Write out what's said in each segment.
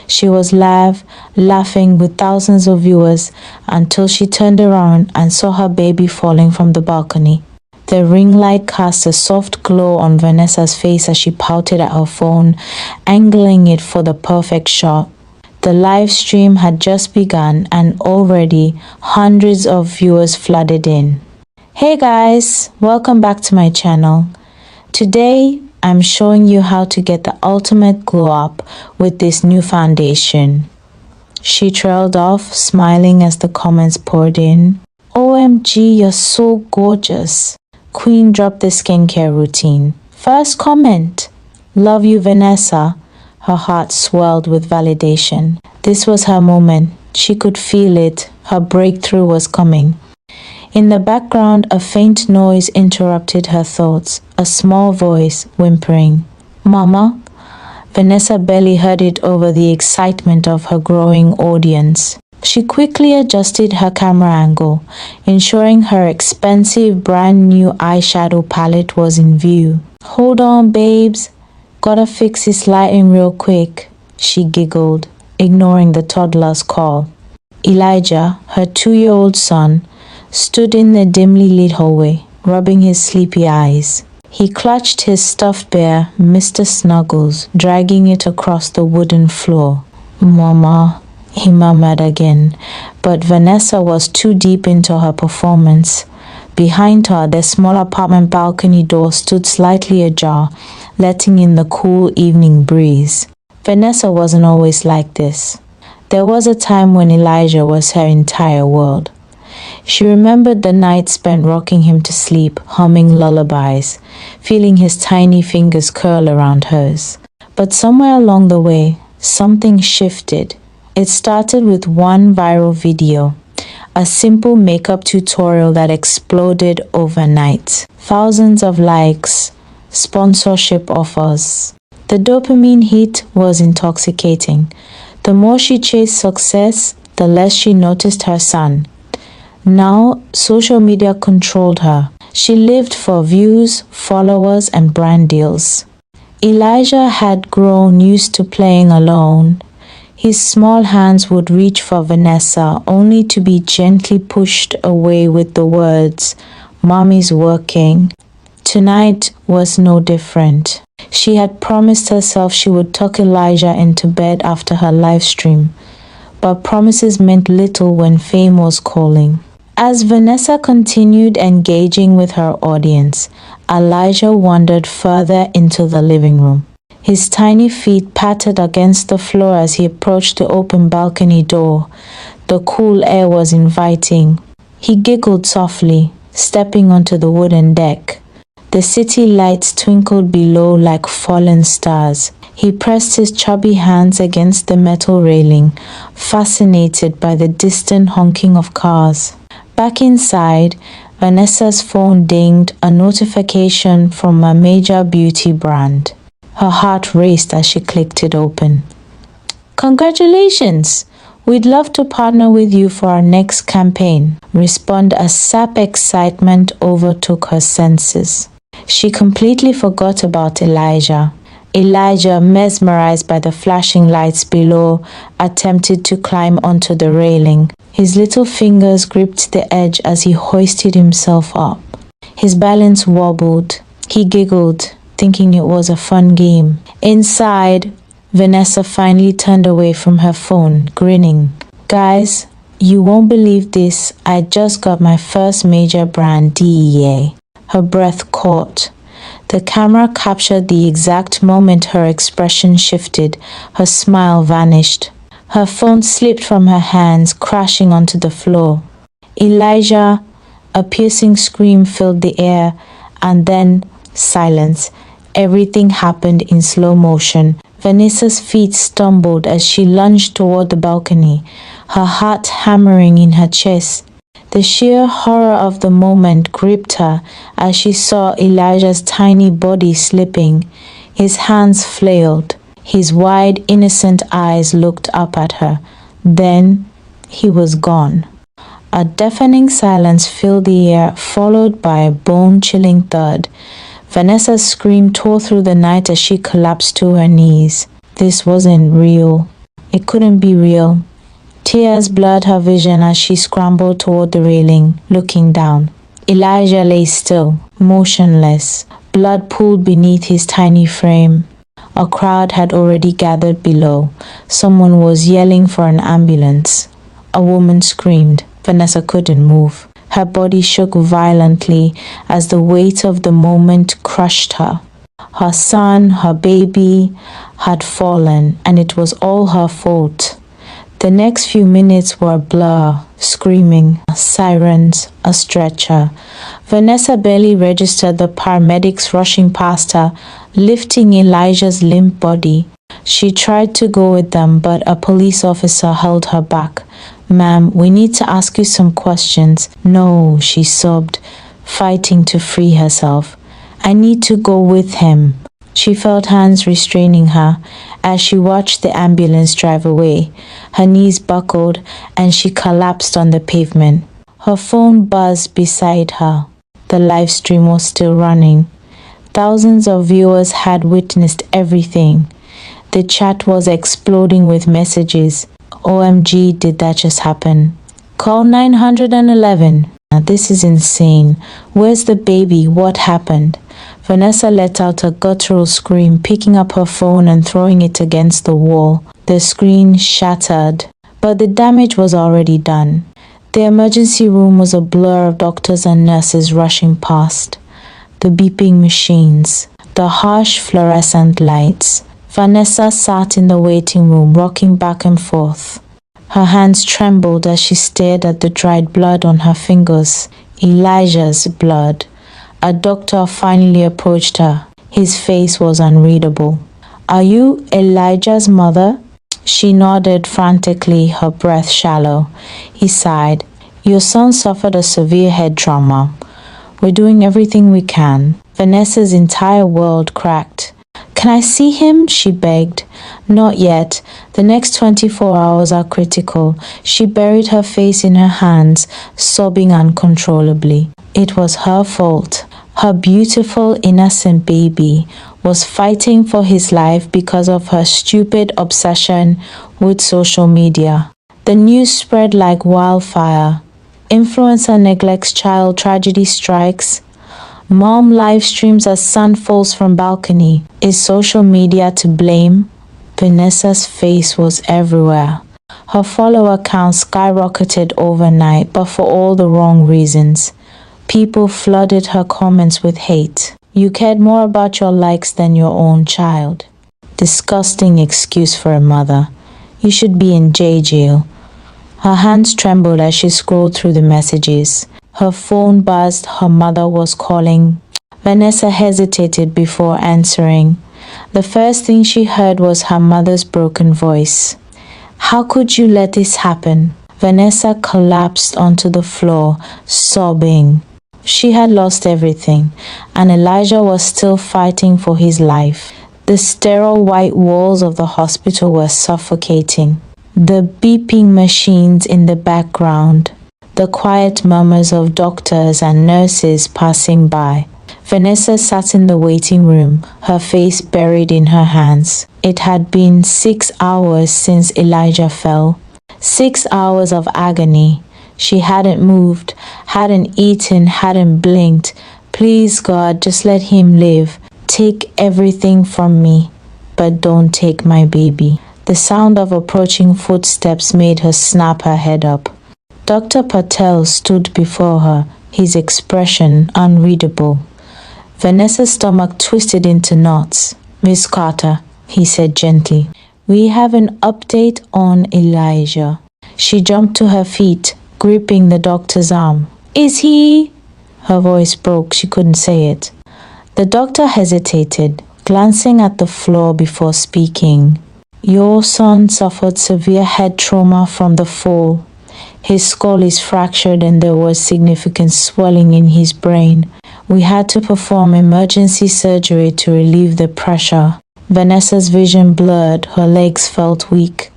She was laughing with thousands of viewers until she turned around and saw her baby falling from the balcony. The ring light cast a soft glow on Vanessa's face as she pouted at her phone, angling it for the perfect shot. The live stream had just begun and already hundreds of viewers flooded in. Hey guys, welcome back to my channel. Today, I'm showing you how to get the ultimate glow up with this new foundation. She trailed off, smiling as the comments poured in. OMG, you're so gorgeous. Queen dropped the skincare routine. First comment, love you Vanessa. Her heart swelled with validation. This was her moment. She could feel it. Her breakthrough was coming. In the background, a faint noise interrupted her thoughts. A small voice whimpering. Mama? Vanessa barely heard it over the excitement of her growing audience. She quickly adjusted her camera angle, ensuring her expensive brand new eyeshadow palette was in view. Hold on, babes. Gotta fix this lighting real quick, she giggled, ignoring the toddler's call. Elijah, her 2-year-old son, stood in the dimly lit hallway, rubbing his sleepy eyes. He clutched his stuffed bear, Mr. Snuggles, dragging it across the wooden floor. Mama, he murmured again, but Vanessa was too deep into her performance. Behind her, the small apartment balcony door stood slightly ajar, letting in the cool evening breeze. Vanessa wasn't always like this. There was a time when Elijah was her entire world. She remembered the night spent rocking him to sleep, humming lullabies, feeling his tiny fingers curl around hers. But somewhere along the way, something shifted. It started with one viral video, a simple makeup tutorial that exploded overnight. Thousands of likes, sponsorship offers. The dopamine hit was intoxicating. The more she chased success, the less she noticed her son. Now, social media controlled her. She lived for views, followers, and brand deals. Elijah had grown used to playing alone. His small hands would reach for Vanessa, only to be gently pushed away with the words, "Mommy's working." Tonight was no different. She had promised herself she would tuck Elijah into bed after her live stream, but promises meant little when fame was calling. As Vanessa continued engaging with her audience, Elijah wandered further into the living room. His tiny feet patted against the floor as he approached the open balcony door. The cool air was inviting. He giggled softly, stepping onto the wooden deck. The city lights twinkled below like fallen stars. He pressed his chubby hands against the metal railing, fascinated by the distant honking of cars. Back inside, Vanessa's phone dinged, a notification from a major beauty brand. Her heart raced as she clicked it open. Congratulations! We'd love to partner with you for our next campaign. Respond as sap excitement overtook her senses. She completely forgot about Elijah. Elijah, mesmerized by the flashing lights below, attempted to climb onto the railing. His little fingers gripped the edge as he hoisted himself up. His balance wobbled. He giggled, thinking it was a fun game. Inside, Vanessa finally turned away from her phone, grinning. Guys, you won't believe this. I just got my first major brand DEA. Her breath caught. The camera captured the exact moment her expression shifted. Her smile vanished. Her phone slipped from her hands, crashing onto the floor. Elijah, a piercing scream filled the air, and then silence. Everything happened in slow motion. Vanessa's feet stumbled as she lunged toward the balcony, her heart hammering in her chest. The sheer horror of the moment gripped her as she saw Elijah's tiny body slipping. His hands flailed. His wide, innocent eyes looked up at her. Then he was gone. A deafening silence filled the air, followed by a bone-chilling thud. Vanessa's scream tore through the night as she collapsed to her knees. This wasn't real. It couldn't be real. Tears blurred her vision as she scrambled toward the railing, looking down. Elijah lay still, motionless, blood pooled beneath his tiny frame. A crowd had already gathered below. Someone was yelling for an ambulance. A woman screamed. Vanessa couldn't move. Her body shook violently as the weight of the moment crushed her. Her son, her baby, had fallen, and it was all her fault. The next few minutes were a blur, screaming, sirens, a stretcher. Vanessa barely registered the paramedics rushing past her, lifting Elijah's limp body. She tried to go with them, but a police officer held her back. "Ma'am, we need to ask you some questions." "No," she sobbed, fighting to free herself. "I need to go with him." She felt hands restraining her as she watched the ambulance drive away. Her knees buckled and she collapsed on the pavement. Her phone buzzed beside her. The live stream was still running. Thousands of viewers had witnessed everything. The chat was exploding with messages. "OMG, did that just happen? Call 911. This is insane. Where's the baby? What happened?" Vanessa let out a guttural scream, picking up her phone and throwing it against the wall. The screen shattered, but the damage was already done. The emergency room was a blur of doctors and nurses rushing past. The beeping machines, the harsh fluorescent lights. Vanessa sat in the waiting room, rocking back and forth. Her hands trembled as she stared at the dried blood on her fingers. Elijah's blood. A doctor finally approached her. His face was unreadable. "Are you Elijah's mother?" She nodded frantically, her breath shallow. He sighed. "Your son suffered a severe head trauma. We're doing everything we can." Vanessa's entire world cracked. "Can I see him?" she begged. "Not yet. The next 24 hours are critical." She buried her face in her hands, sobbing uncontrollably. It was her fault. Her beautiful, innocent baby was fighting for his life because of her stupid obsession with social media. The news spread like wildfire. Influencer neglects child, tragedy strikes. Mom live streams as son falls from balcony. Is social media to blame? Vanessa's face was everywhere. Her follower count skyrocketed overnight, but for all the wrong reasons. People flooded her comments with hate. You cared more about your likes than your own child. Disgusting excuse for a mother. You should be in jail. Her hands trembled as she scrolled through the messages. Her phone buzzed. Her mother was calling. Vanessa hesitated before answering. The first thing she heard was her mother's broken voice. "How could you let this happen?" Vanessa collapsed onto the floor, sobbing. She had lost everything, and Elijah was still fighting for his life. The sterile white walls of the hospital were suffocating. The beeping machines in the background. The quiet murmurs of doctors and nurses passing by. Vanessa sat in the waiting room, her face buried in her hands. It had been 6 hours since Elijah fell. 6 hours of agony. She hadn't moved, hadn't eaten, hadn't blinked. "Please, God, just let him live. Take everything from me, but don't take my baby." The sound of approaching footsteps made her snap her head up. Dr. Patel stood before her, his expression unreadable. Vanessa's stomach twisted into knots. "Miss Carter," he said gently, "we have an update on Elijah." She jumped to her feet, gripping the doctor's arm. "Is he?" Her voice broke. She couldn't say it. The doctor hesitated, glancing at the floor before speaking. "Your son suffered severe head trauma from the fall. His skull is fractured and there was significant swelling in his brain. We had to perform emergency surgery to relieve the pressure." Vanessa's vision blurred. Her legs felt weak.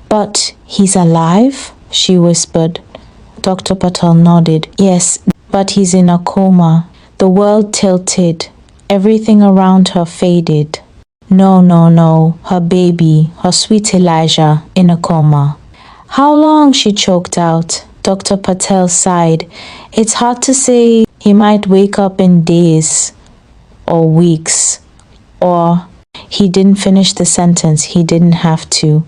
"But he's alive?" she whispered. Dr. Patel nodded. "Yes, but he's in a coma." The world tilted. Everything around her faded. No, no, no, her baby, her sweet Elijah, in a coma. How long? She choked out. Dr. Patel sighed. It's hard to say. He might wake up in days or weeks. Or he didn't finish the sentence. He didn't have to.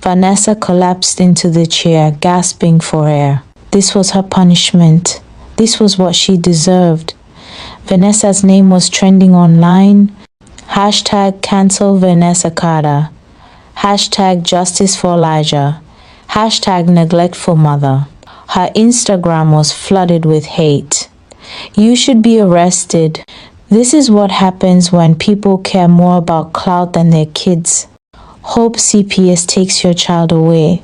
Vanessa collapsed into the chair, gasping for air. This was her punishment. This was what she deserved. Vanessa's name was trending online. Hashtag cancel Vanessa Carter. Hashtag justice for Elijah. Hashtag neglectful mother. Her Instagram was flooded with hate. You should be arrested. This is what happens when people care more about clout than their kids. Hope CPS takes your child away.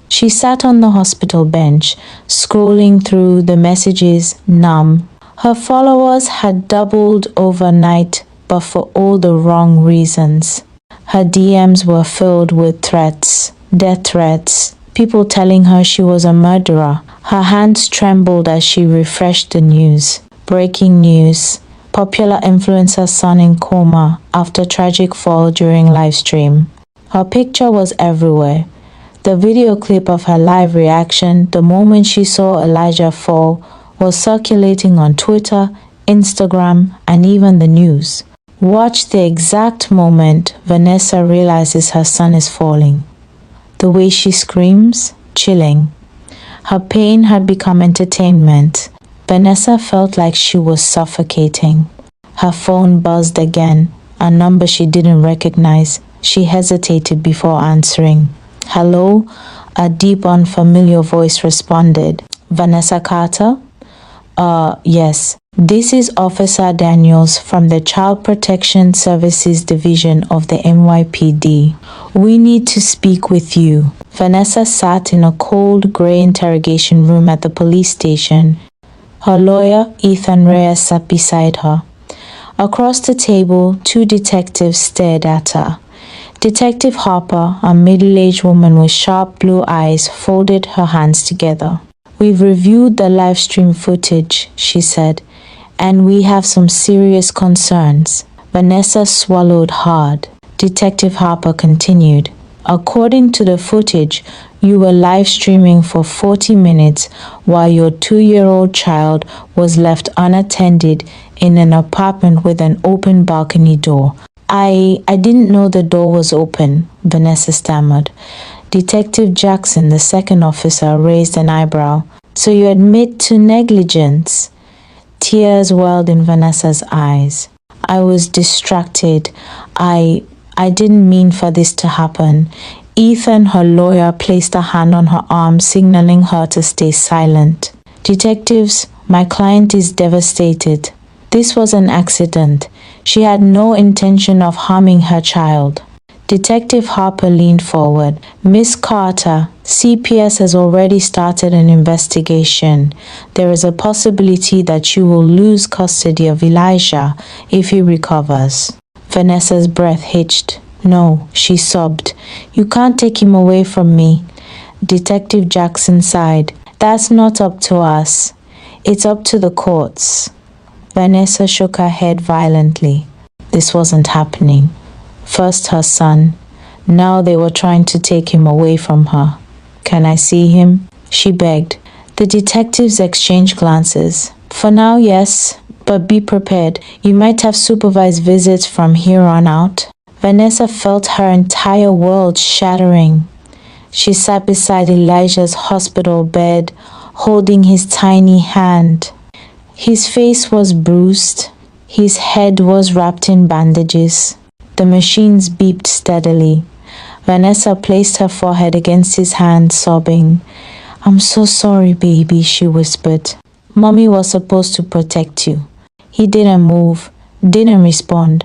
She sat on the hospital bench, scrolling through the messages, numb. Her followers had doubled overnight, but for all the wrong reasons. Her DMs were filled with threats, death threats, people telling her she was a murderer. Her hands trembled as she refreshed the news. Breaking news. Popular influencer son in coma after tragic fall during live stream. Her picture was everywhere. The video clip of her live reaction the moment she saw Elijah fall was circulating on Twitter, Instagram, and even the news. Watch the exact moment Vanessa realizes her son is falling. The way she screams, chilling. Her pain had become entertainment. Vanessa felt like she was suffocating. Her phone buzzed again, a number she didn't recognize. She hesitated before answering. Hello? A deep, unfamiliar voice responded. Vanessa Carter? Yes. This is Officer Daniels from the Child Protection Services Division of the NYPD. We need to speak with you. Vanessa sat in a cold, gray interrogation room at the police station. Her lawyer, Ethan Reyes, sat beside her. Across the table, two detectives stared at her. Detective Harper, a middle-aged woman with sharp blue eyes, folded her hands together. We've reviewed the live stream footage, she said, and we have some serious concerns. Vanessa swallowed hard. Detective Harper continued. According to the footage, you were live streaming for 40 minutes while your 2-year-old child was left unattended in an apartment with an open balcony door. I didn't know the door was open, Vanessa stammered. Detective Jackson, the second officer, raised an eyebrow. So you admit to negligence? Tears welled in Vanessa's eyes. I was distracted. I didn't mean for this to happen. Ethan, her lawyer, placed a hand on her arm, signaling her to stay silent. Detectives, my client is devastated. This was an accident. She had no intention of harming her child. Detective Harper leaned forward. Miss Carter, CPS has already started an investigation. There is a possibility that you will lose custody of Elijah if he recovers. Vanessa's breath hitched. No, she sobbed. You can't take him away from me. Detective Jackson sighed. That's not up to us. It's up to the courts. Vanessa shook her head violently. This wasn't happening. First her son. Now they were trying to take him away from her. Can I see him? She begged. The detectives exchanged glances. For now, yes, but be prepared. You might have supervised visits from here on out. Vanessa felt her entire world shattering. She sat beside Elijah's hospital bed, holding his tiny hand. His face was bruised. His head was wrapped in bandages. The machines beeped steadily. Vanessa placed her forehead against his hand, sobbing. I'm so sorry, baby, she whispered. Mommy was supposed to protect you. He didn't move, didn't respond.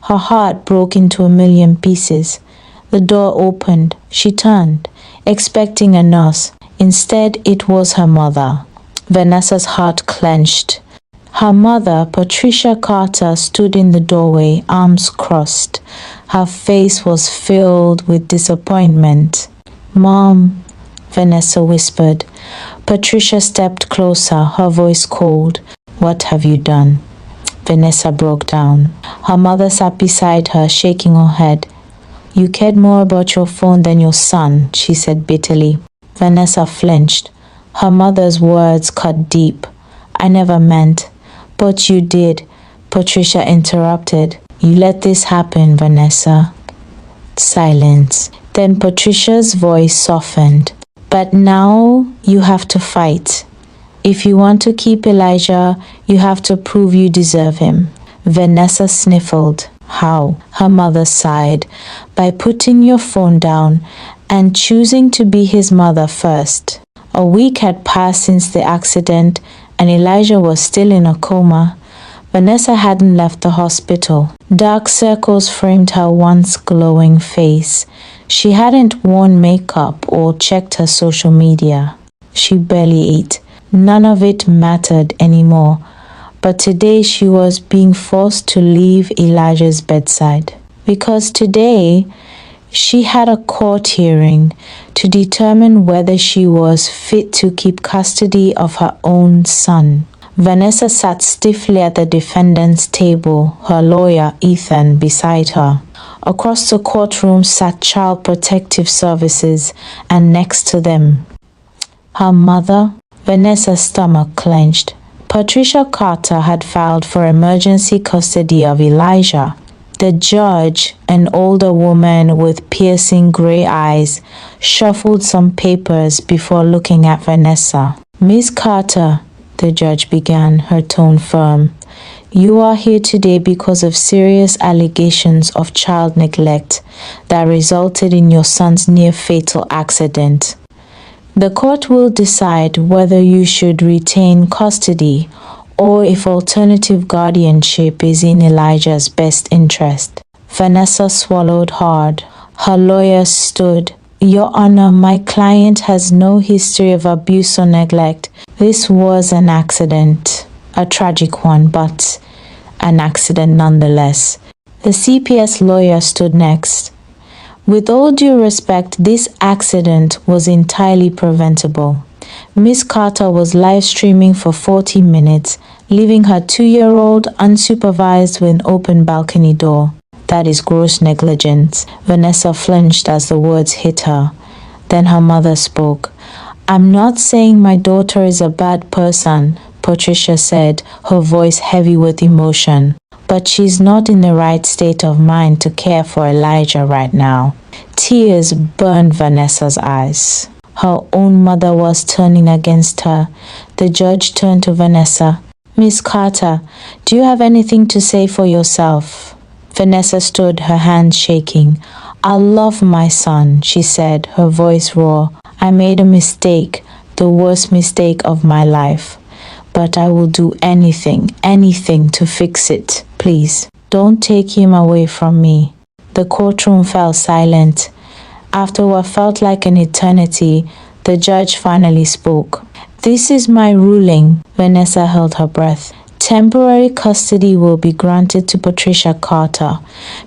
Her heart broke into a million pieces. The door opened. She turned, expecting a nurse. Instead, it was her mother. Vanessa's heart clenched. Her mother, Patricia Carter, stood in the doorway, arms crossed. Her face was filled with disappointment. Mom, Vanessa whispered. Patricia stepped closer, her voice cold. What have you done? Vanessa broke down. Her mother sat beside her, shaking her head. You cared more about your phone than your son, she said bitterly. Vanessa flinched. Her mother's words cut deep. I never meant. But you did, Patricia interrupted. You let this happen, Vanessa. Silence. Then Patricia's voice softened. But now you have to fight. If you want to keep Elijah, you have to prove you deserve him. Vanessa sniffled. How? Her mother sighed. By putting your phone down and choosing to be his mother first. A week had passed since the accident and Elijah was still in a coma. Vanessa hadn't left the hospital. Dark circles framed her once glowing face. She hadn't worn makeup or checked her social media. She barely ate. None of it mattered anymore. But today she was being forced to leave Elijah's bedside. Because today she had a court hearing to determine whether she was fit to keep custody of her own son. Vanessa sat stiffly at the defendant's table, her lawyer, Ethan, beside her. Across the courtroom sat Child Protective Services, and next to them, her mother. Vanessa's stomach clenched. Patricia Carter had filed for emergency custody of Elijah. The judge, an older woman with piercing gray eyes, shuffled some papers before looking at Vanessa. Miss Carter, the judge began, her tone firm. You are here today because of serious allegations of child neglect that resulted in your son's near-fatal accident. The court will decide whether you should retain custody or if alternative guardianship is in Elijah's best interest. Vanessa swallowed hard. Her lawyer stood. Your Honor, my client has no history of abuse or neglect. This was an accident, a tragic one, but an accident nonetheless. The CPS lawyer stood next. With all due respect, this accident was entirely preventable. Miss Carter was live streaming for 40 minutes, leaving her 2-year-old unsupervised with an open balcony door. That is gross negligence. Vanessa flinched as the words hit her. Then her mother spoke. I'm not saying my daughter is a bad person, Patricia said, her voice heavy with emotion. But she's not in the right state of mind to care for Elijah right now. Tears burned Vanessa's eyes. Her own mother was turning against her. The judge turned to Vanessa. Miss Carter, do you have anything to say for yourself? Vanessa stood, her hands shaking. I love my son, she said, her voice raw. I made a mistake, the worst mistake of my life. But I will do anything to fix it. Please, don't take him away from me. The courtroom fell silent. After what felt like an eternity, the judge finally spoke. This is my ruling. Vanessa held her breath. Temporary custody will be granted to Patricia Carter.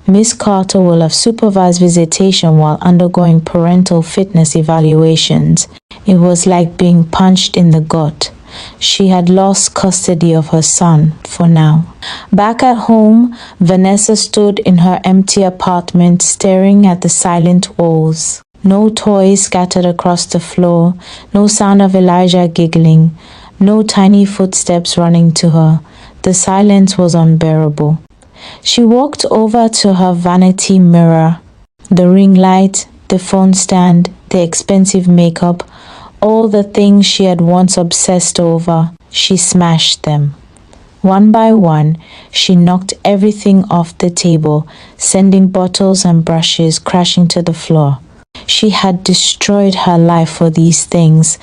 Miss Carter will have supervised visitation while undergoing parental fitness evaluations. It was like being punched in the gut. She had lost custody of her son for now. Back at home, Vanessa stood in her empty apartment staring at the silent walls. No toys scattered across the floor, no sound of Elijah giggling, no tiny footsteps running to her. The silence was unbearable. She walked over to her vanity mirror. The ring light, the phone stand, the expensive makeup, all the things she had once obsessed over, she smashed them. One by one, she knocked everything off the table, sending bottles and brushes crashing to the floor. She had destroyed her life for these things,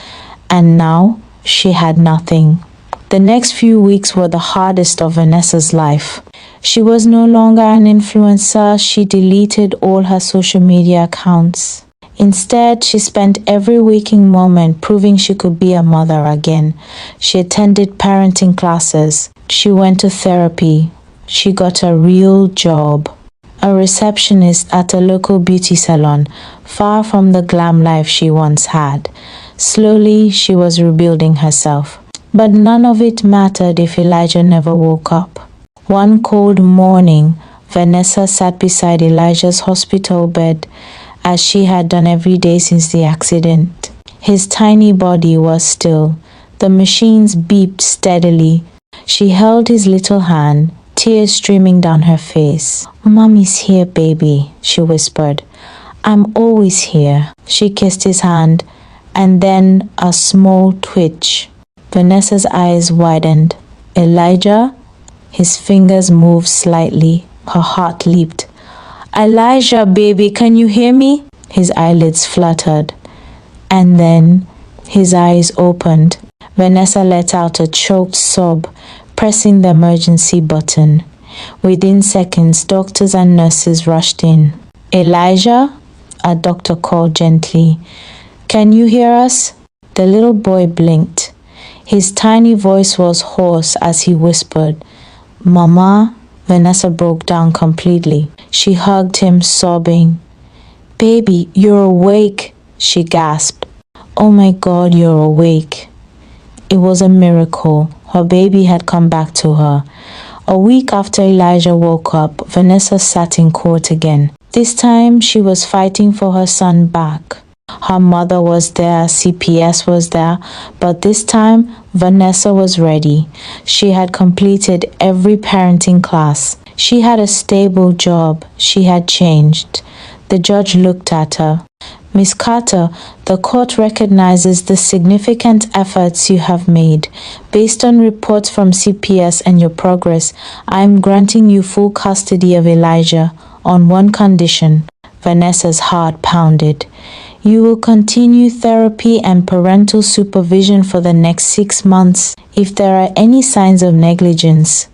and now she had nothing. The next few weeks were the hardest of Vanessa's life. She was no longer an influencer. She deleted all her social media accounts. Instead, she spent every waking moment proving she could be a mother again. She attended parenting classes. She went to therapy. She got a real job. A receptionist at a local beauty salon, far from the glam life she once had. Slowly, she was rebuilding herself. But none of it mattered if Elijah never woke up. One cold morning, Vanessa sat beside Elijah's hospital bed as she had done every day since the accident. His tiny body was still. The machines beeped steadily. She held his little hand, tears streaming down her face. "Mommy's here, baby," she whispered. "I'm always here." She kissed his hand, and then a small twitch. Vanessa's eyes widened. "Elijah?" His fingers moved slightly. Her heart leaped. "Elijah, baby, can you hear me?" His eyelids fluttered. And then his eyes opened. Vanessa let out a choked sob, pressing the emergency button. Within seconds, doctors and nurses rushed in. "Elijah?" a doctor called gently. "Can you hear us?" The little boy blinked. His tiny voice was hoarse as he whispered, "Mama?" Vanessa broke down completely. She hugged him, sobbing. "Baby, you're awake," she gasped. "Oh my God, you're awake." It was a miracle. Her baby had come back to her. A week after Elijah woke up, Vanessa sat in court again. This time, she was fighting for her son back. Her mother was there, CPS was there, but this time, Vanessa was ready. She had completed every parenting class. She had a stable job. She had changed. The judge looked at her. "Miss Carter, the court recognizes the significant efforts you have made. Based on reports from CPS and your progress, I am granting you full custody of Elijah on one condition." Vanessa's heart pounded. "You will continue therapy and parental supervision for the next 6 months. If there are any signs of negligence,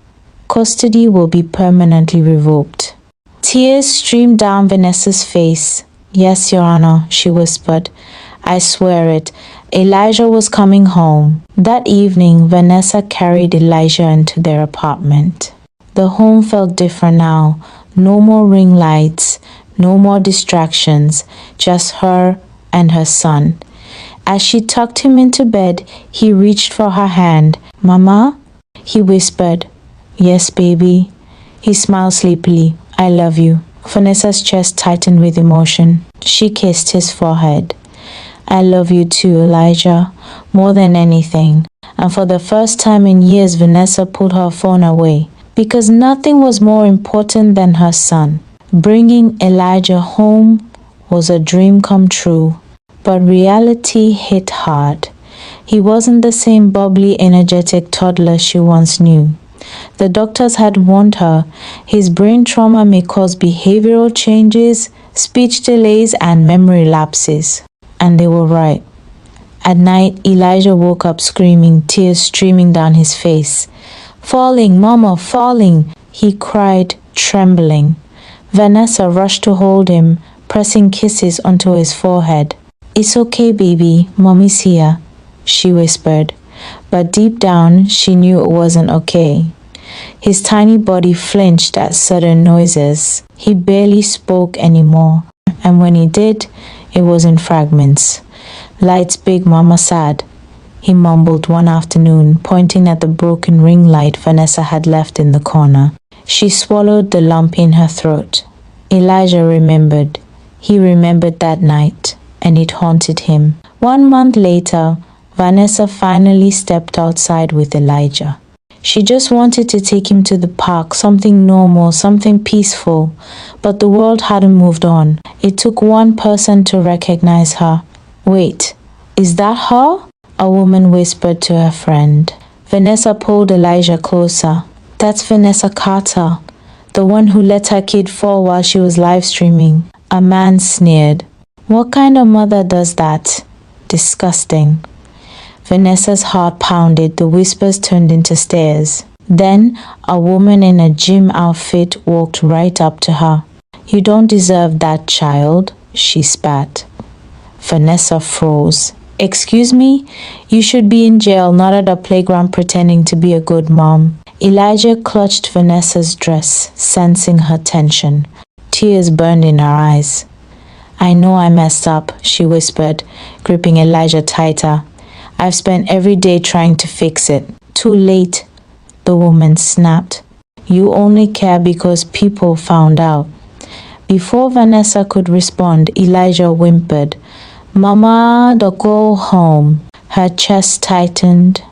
custody will be permanently revoked." Tears streamed down Vanessa's face. "Yes, Your Honor," she whispered. "I swear it. Elijah was coming home." That evening, Vanessa carried Elijah into their apartment. The home felt different now. No more ring lights, no more distractions, just her and her son. As she tucked him into bed, he reached for her hand. "Mama?" he whispered. "Yes, baby." He smiled sleepily. "I love you." Vanessa's chest tightened with emotion. She kissed his forehead. "I love you too, Elijah, more than anything." And for the first time in years, Vanessa put her phone away, because nothing was more important than her son. Bringing Elijah home was a dream come true, but reality hit hard. He wasn't the same bubbly, energetic toddler she once knew. The doctors had warned her his brain trauma may cause behavioral changes, speech delays, and memory lapses. And they were right. At night, Elijah woke up screaming, tears streaming down his face. "Falling, Mama, falling!" he cried, trembling. Vanessa rushed to hold him, pressing kisses onto his forehead. "It's okay, baby. Mommy's here," she whispered. But deep down, she knew it wasn't okay. His tiny body flinched at sudden noises. He barely spoke anymore, and when he did, it was in fragments. "Light's big, Mama sad," he mumbled one afternoon, pointing at the broken ring light Vanessa had left in the corner. She swallowed the lump in her throat. Elijah remembered. He remembered that night, and it haunted him. 1 month later, Vanessa finally stepped outside with Elijah. She just wanted to take him to the park, something normal, something peaceful. But the world hadn't moved on. It took one person to recognize her. "Wait, is that her?" a woman whispered to her friend. Vanessa pulled Elijah closer. "That's Vanessa Carter, the one who let her kid fall while she was live streaming." A man sneered. "What kind of mother does that? Disgusting." Vanessa's heart pounded. The whispers turned into stares. Then a woman in a gym outfit walked right up to her. "You don't deserve that, child," she spat. Vanessa froze. "Excuse me? You should be in jail, not at a playground pretending to be a good mom." Elijah clutched Vanessa's dress, sensing her tension. Tears burned in her eyes. "I know I messed up," she whispered, gripping Elijah tighter. "I've spent every day trying to fix it." "Too late," the woman snapped. You only care because people found out. Before Vanessa could respond, Elijah whimpered, Mama, don't go home. Her chest tightened.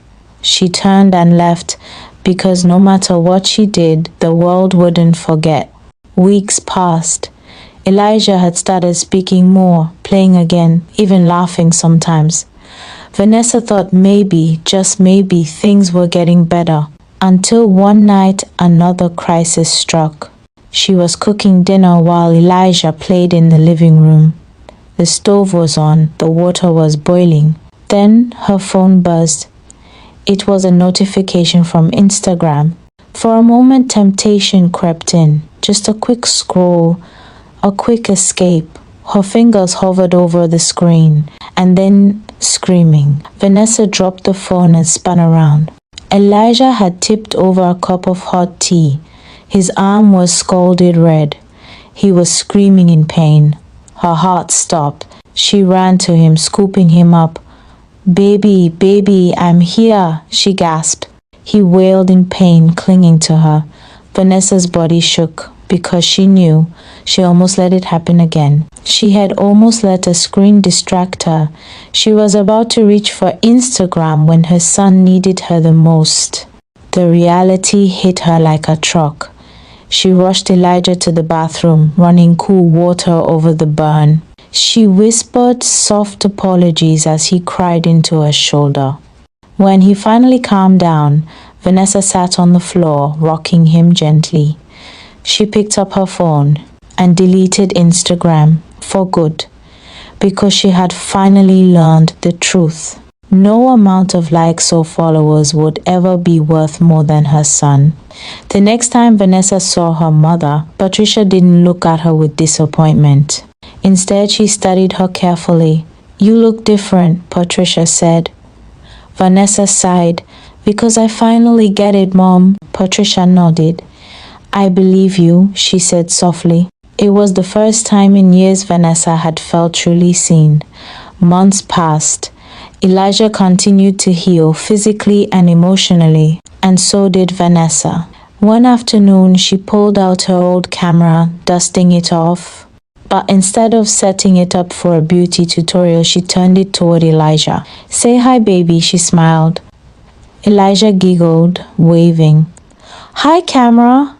She turned and left because no matter what she did, the world wouldn't forget. Weeks passed. Elijah had started speaking more, playing again, even laughing sometimes. Vanessa thought maybe, just maybe, things were getting better. Until one night, another crisis struck. She was cooking dinner while Elijah played in the living room. The stove was on, the water was boiling. Then her phone buzzed. It was a notification from Instagram. For a moment, temptation crept in. Just a quick scroll, a quick escape. Her fingers hovered over the screen, and then screaming. Vanessa dropped the phone and spun around. Elijah had tipped over a cup of hot tea. His arm was scalded red. He was screaming in pain. Her heart stopped. She ran to him, scooping him up. Baby, baby, I'm here, she gasped. He wailed in pain, clinging to her. Vanessa's body shook because she knew she almost let it happen again. She had almost let a screen distract her. She was about to reach for Instagram when her son needed her the most. The reality hit her like a truck. She rushed Elijah to the bathroom, running cool water over the burn. She whispered soft apologies as he cried into her shoulder. When he finally calmed down, Vanessa sat on the floor, rocking him gently. She picked up her phone and deleted Instagram for good because she had finally learned the truth. No amount of likes or followers would ever be worth more than her son. The next time Vanessa saw her mother, Patricia didn't look at her with disappointment. Instead, she studied her carefully. You look different, Patricia said. Vanessa sighed. Because I finally get it, Mom. Patricia nodded. I believe you, she said softly. It was the first time in years Vanessa had felt truly seen. Months passed. Elijah continued to heal physically and emotionally, and so did Vanessa. One afternoon, she pulled out her old camera, dusting it off. But instead of setting it up for a beauty tutorial, she turned it toward Elijah. Say hi, baby, she smiled. Elijah giggled, waving. Hi, camera,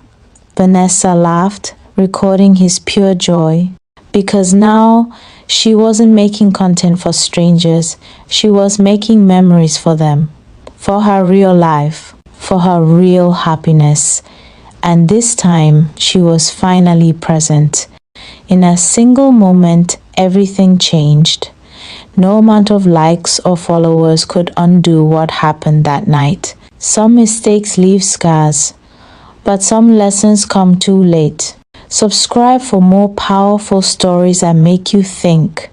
Vanessa laughed, recording his pure joy. Because now, she wasn't making content for strangers. She was making memories for them. For her real life. For her real happiness. And this time, she was finally present. In a single moment, everything changed. No amount of likes or followers could undo what happened that night. Some mistakes leave scars, but some lessons come too late. Subscribe for more powerful stories that make you think.